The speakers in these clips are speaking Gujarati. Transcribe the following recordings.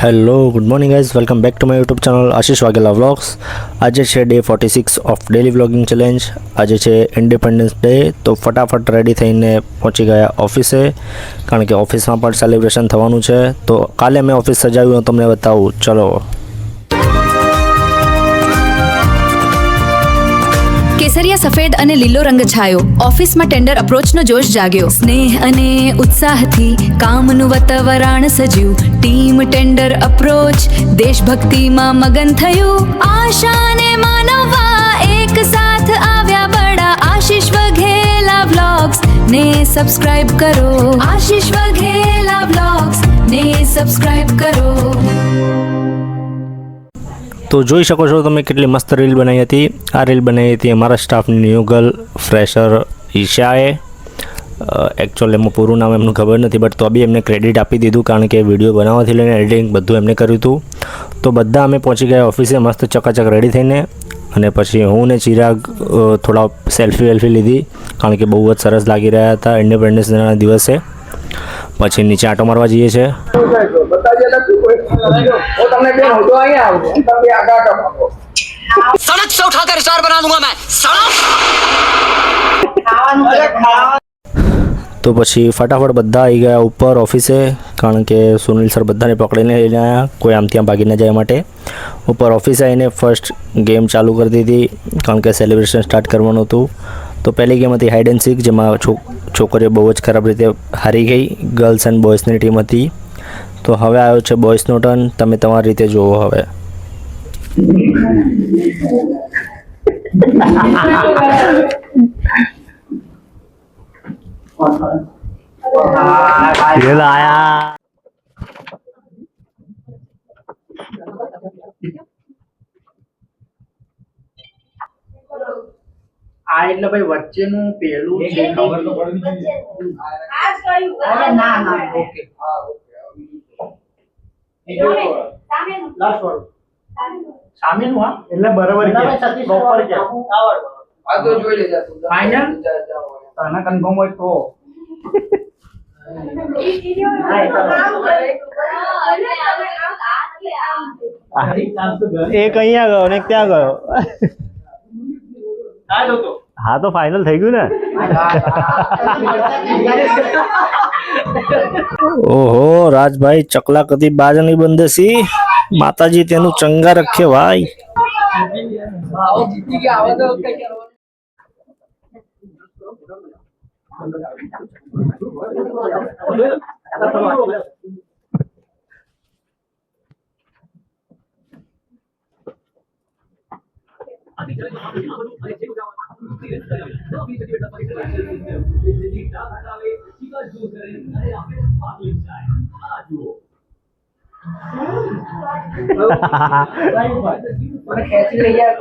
Hello good morning guys, welcome back to my YouTube channel Ashish Vaghela vlogs. આજે છે day 46 of daily vlogging challenge. આજે છે ઇન્ડિપેન્ડન્સ ડે, તો ફટાફટ રેડી થઈને પહોંચી ગયા ઓફિસે, કારણ કે ઓફિસમાં પણ સેલિબ્રેશન થવાનું છે. તો કાલે મેં ઓફિસ સજાવ્યું, તમને બતાવું. ચલો. કેસરિયા સફેદ અને લીલો રંગ છાયો, ઓફિસમાં ટેન્ડર અપ્રોચનો જોશ જાગ્યો. સ્નેહ અને ઉત્સાહથી કામનું વાતાવરણ સજ્યું. ટીમ ટેન્ડર અપ્રોચ દેશભક્તિમાં મગન થયું. આશાને માનવવા એક સાથ આવ્યા બડા. આશીષ વઘેલા વ્લોગ્સ ને સબસ્ક્રાઇબ કરો. આશીષ વઘેલા વ્લોગ્સ ને સબસ્ક્રાઇબ કરો. તો જોઈ શકો છો તમે કેટલી મસ્ત રીલ બનાવી હતી. આ રીલ બનાવી હતી અમારા સ્ટાફની ન્યૂ ગર્લ ફ્રેશર ઈશાએ. એકચ્યુઅલી એમાં પૂરું નામ એમનું ખબર નથી, બટ તો બી એમને ક્રેડિટ આપી દીધું, કારણ કે વિડીયો બનાવવાથી લઈને એડિટિંગ બધું એમને કર્યું હતું. તો બધા અમે પહોંચી ગયા ઓફિસે મસ્ત ચકાચક રેડી થઈને. અને પછી હું ને ચિરાગ થોડા સેલ્ફી લીધી, કારણ કે બહુ જ સરસ લાગી રહ્યા હતા ઇન્ડિપેન્ડન્સ ડેના દિવસે. પછી નીચે આંટો મારવા જઈએ છીએ. सड़क से उठाकर स्टार बना दूंगा मैं सड़क। તો પછી ફટાફટ બધા આવી ગયા ઉપર ઓફિસે, કારણ કે સુનિલ સર બધાને પકડીને લઈને આવ્યા, કોઈ આમ ત્યાં ભાગી ન જાય માટે. ઉપર ઓફિસે આવીને ફર્સ્ટ ગેમ ચાલુ કરી દીધી, કારણ કે સેલિબ્રેશન સ્ટાર્ટ કરવાનું હતું. તો પહેલી ગેમ હતી હાઇડ એન્ડ સીક, જેમાં છોકરીઓ બહુ જ ખરાબ રીતે હારી ગઈ. ગર્લ્સ એન્ડ બોયઝની ટીમ હતી. તો હવે આવ્યો છે બોયઝનો ટર્ન. તમે તમારી રીતે જુઓ. હવે આ એટલે ભાઈ વચ્ચેનું પેલું છે ખબર તો પડવી જોઈએ. આજ કયું અરે ના ઓકે હા ઓકે લાસ્ટ વર્ડ સામેનું હા એટલે બરાબર કે પ્રોપર કે આ તો જોઈ લેજા તું ફાઇનલ તને કન્ફર્મ હોય તો એક અહીંયા ગયો ને ત્યાં ગયો. હા તો ફાઇનલ થઈ ગયું ને. ઓહો રાજભાઈ, ચકલા કદી બાજ નહીં બંદેસી. માતાજી તેનું ચંગા રખે ભાઈ. જીતી ગયા હવે તો કઈ કરવાનું. મને ખેંચી લઈ યાર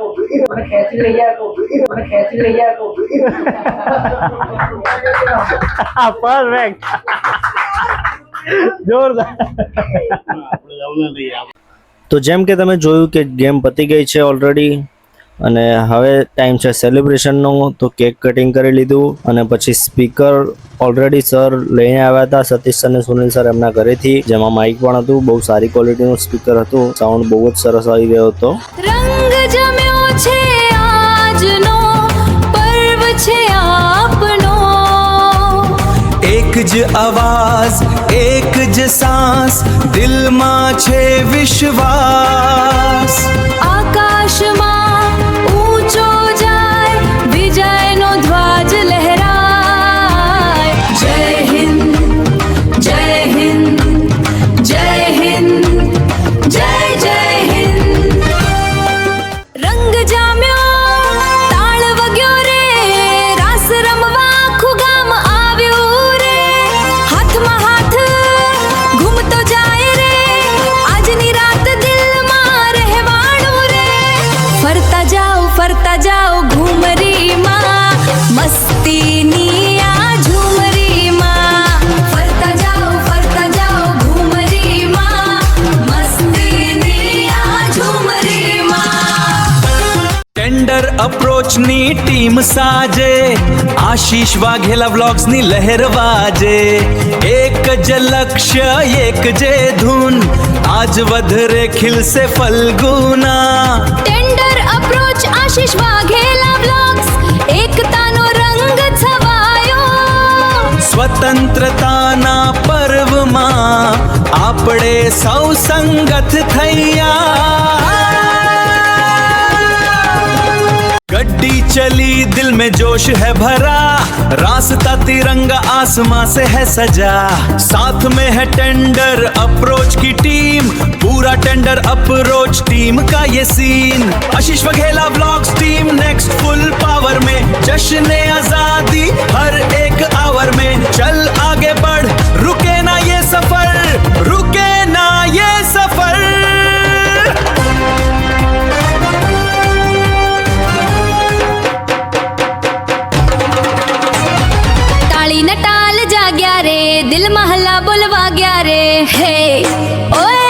તો પરફેક્ટ, જોરદાર. તો જેમ કે તમે જોયું કે ગેમ પતી ગઈ છે ઓલરેડી, અને હવે ટાઈમ છે સેલિબ્રેશનનો. તો કેક કટિંગ કરી લીધું, અને પછી સ્પીકર ઓલરેડી સર લઈને આવ્યા હતા, સતીશ સર અને સુનિલ સર એમના ઘરેથી, જેમાં માઇક પણ હતું. બહુ સારી ક્વોલિટીનું સ્પીકર હતું, સાઉન્ડ બહુ જ સરસ આવી રહ્યો હતો. રંગ જમ્યો છે આજનો પર્વ છે આપનો. એક જ અવાજ એક જ સાંસ, દિલમાં છે વિશ્વાસ. આકાશમાં ઊંચો જાય વિજયનો ધ્વજ લહેરાય. જય હિન્દ જય હિન્દ જય હિન્દ જય જય હિન્દ. રંગ જામ્યો તાળ વગ્યો રે, રાસ રમવા આખું ગામ આવ્યું રે. હાથમાં હાથ ઘૂમતો જાય રે, આજની રાત દિલમાં રહેવાનું રે. ફરતા જાઓ ઘૂમરીમાં, મસ્તીની આ ઝુમરીમાં. ફરતા જાઓ ઘૂમરીમાં, મસ્તીની આ ઝુમરીમાં. ટેન્ડર અપ્રોચની ટીમ સાજે, આશીષ વાઘેલા વ્લોગ્સની લહેર વાજે. એક જ લક્ષ્ય એક જે ધૂન, આ आज वधरे खिलसे फल्गुना. ટેન્ડર અપ્રોચ આશીષ વાઘેલા બ્લોગ્સ એકતાનો રંગ છવાયો સ્વતંત્રતાના પર્વમાં આપણે સૌ સંગત થયા. गड्डी चली दिल में जोश है भरा, रास्ता तिरंगा आसमां से है सजा. साथ में है टेंडर अप्रोच की टीम, पूरा टेंडर अप्रोच टीम का ये scene. Ashish Vaghela vlogs team next full power में, जश्न आजादी हर एक आवर में. चल आगे बढ़, रुके ना ये सफर, रुके ना ये सफर. તાળીના તાલ જાગ્યા રે દિલ મહલા બોલવા ગયા રે હે ઓય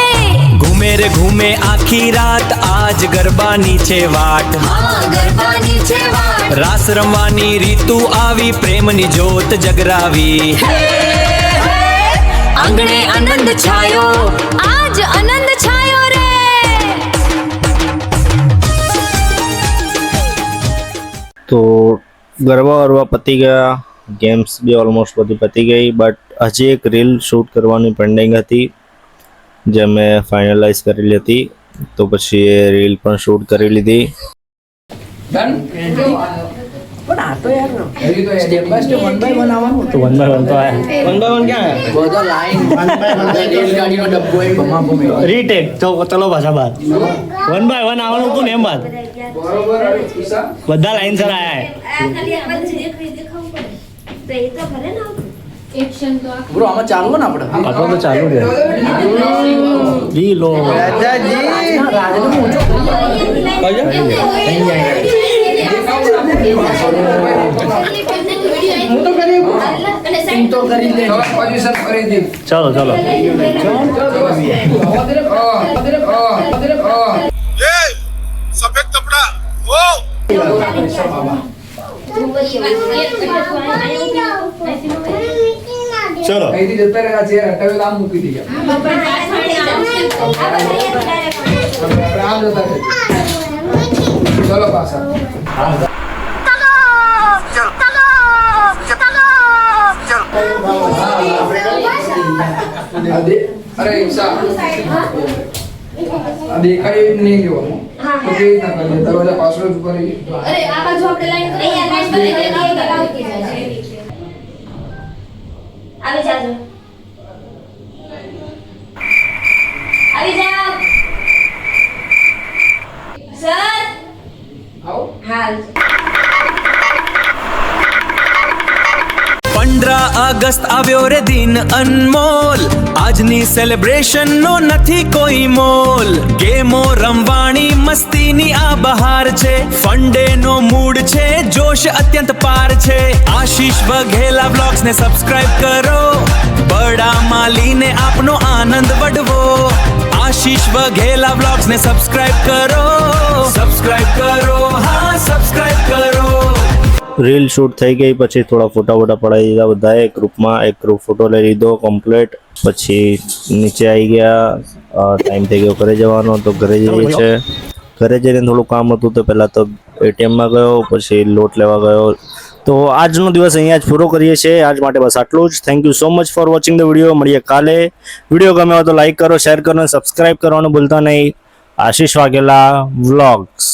घूमे रे घूमे आखी रात, आज गरबा નીચે વાટ. હા ગરબાની છે વાત રાસ રમવાની રીતુ આવી, પ્રેમની જ્યોત જગરાવી. આંગણે આનંદ છાયો આજ આનંદ છાયો રે તો ગરબા વરબા પતી ગયા, ગેમ્સ બી ઓલમોસ્ટ બધી પતી ગઈ, બટ હજી એક રીલ શૂટ કરવાની પેન્ડિંગ હતી જે મેં ફાઇનલાઇઝ કરેલી હતી. તો પછી એ રીલ પણ શૂટ કરી લીધી. પણ આ તો યાર સ્ટેપ બાય સ્ટેપ 1 બાય 1 આવવાનું તો 1 બાય 1 તો આયા. 1 બાય 1 ક્યાં આયા? બધા લાઈન 1 બાય 1 રેલગાડીનો ડબ્બો એ ભમાભૂમી રીટેક તો ચલો પાછા બાદ 1 બાય 1 આવવાનું હતું ને એમ બાદ બધા લાઈન સર આયા. બ્રો આમાં ચાલુ ને આપણે પાછો તો ચાલુ રહે. જી લો રાજાજી રાજનો ઊંચો હું તો કરી તું તો કરી લે પોઝિશન કરી દે ચલો ચલો सफेद कपड़ा ओ ચલો અહીંથી જતા રહ્યા છે હટાવેલા આમ મૂકી દીધા આમ જતા છે ચલો પાછા અરે ઈશા આ દેખાય જ નહીં જોવાનું તો કેવી રીતના કરીએ દરવાજા પાછળ જ ઉપર અરે આ બાજુ આપણે લાઈન કરી આવી જાજો આવી જાઓ સર આવો હાલ 15 અગસ્ત આવ્યો રે દિન અનમોલ, આજની સેલિબ્રેશન નો નથી કોઈ મોલ. ગેમો રમવાણી મસ્તીની આ બહાર છે, ફંડે નો મૂડ છે, જોશ અત્યંત પાર છે. આશીષ વઘેલા બ્લોગ્સ ને સબસ્ક્રાઇબ કરો, બડા માલીને આપનો આનંદ વડવો. આશીષ વઘેલા બ્લોગ્સ ને સબસ્ક્રાઇબ કરો, હા સબસ્ક્રાઇબ કરો. રીલ શૂટ થઈ ગઈ, પછી થોડા ફોટા વોટા પડાવી દીધા બધાએ ગ્રુપમાં. એક ગ્રુપ ફોટો લઈ લીધો કમ્પ્લીટ. પછી નીચે આવી ગયા, ટાઈમ થઈ ગયો ઘરે જવાનો. તો ઘરે જઈએ છે. ઘરે જઈને થોડું કામ હતું તો પહેલાં તો એટીએમમાં ગયો, પછી લોટ લેવા ગયો. તો આજનો દિવસ અહીંયા જ પૂરો કરીએ છીએ. આજ માટે બસ આટલું જ. Thank you so much for watching the video. મળીએ કાલે. વિડીયો ગમે હોય તો લાઈક કરો, શેર કરો અને સબસ્ક્રાઈબ કરવાનું ભૂલતા નહીં. આશીષ વાઘેલા વ્લોગ્સ.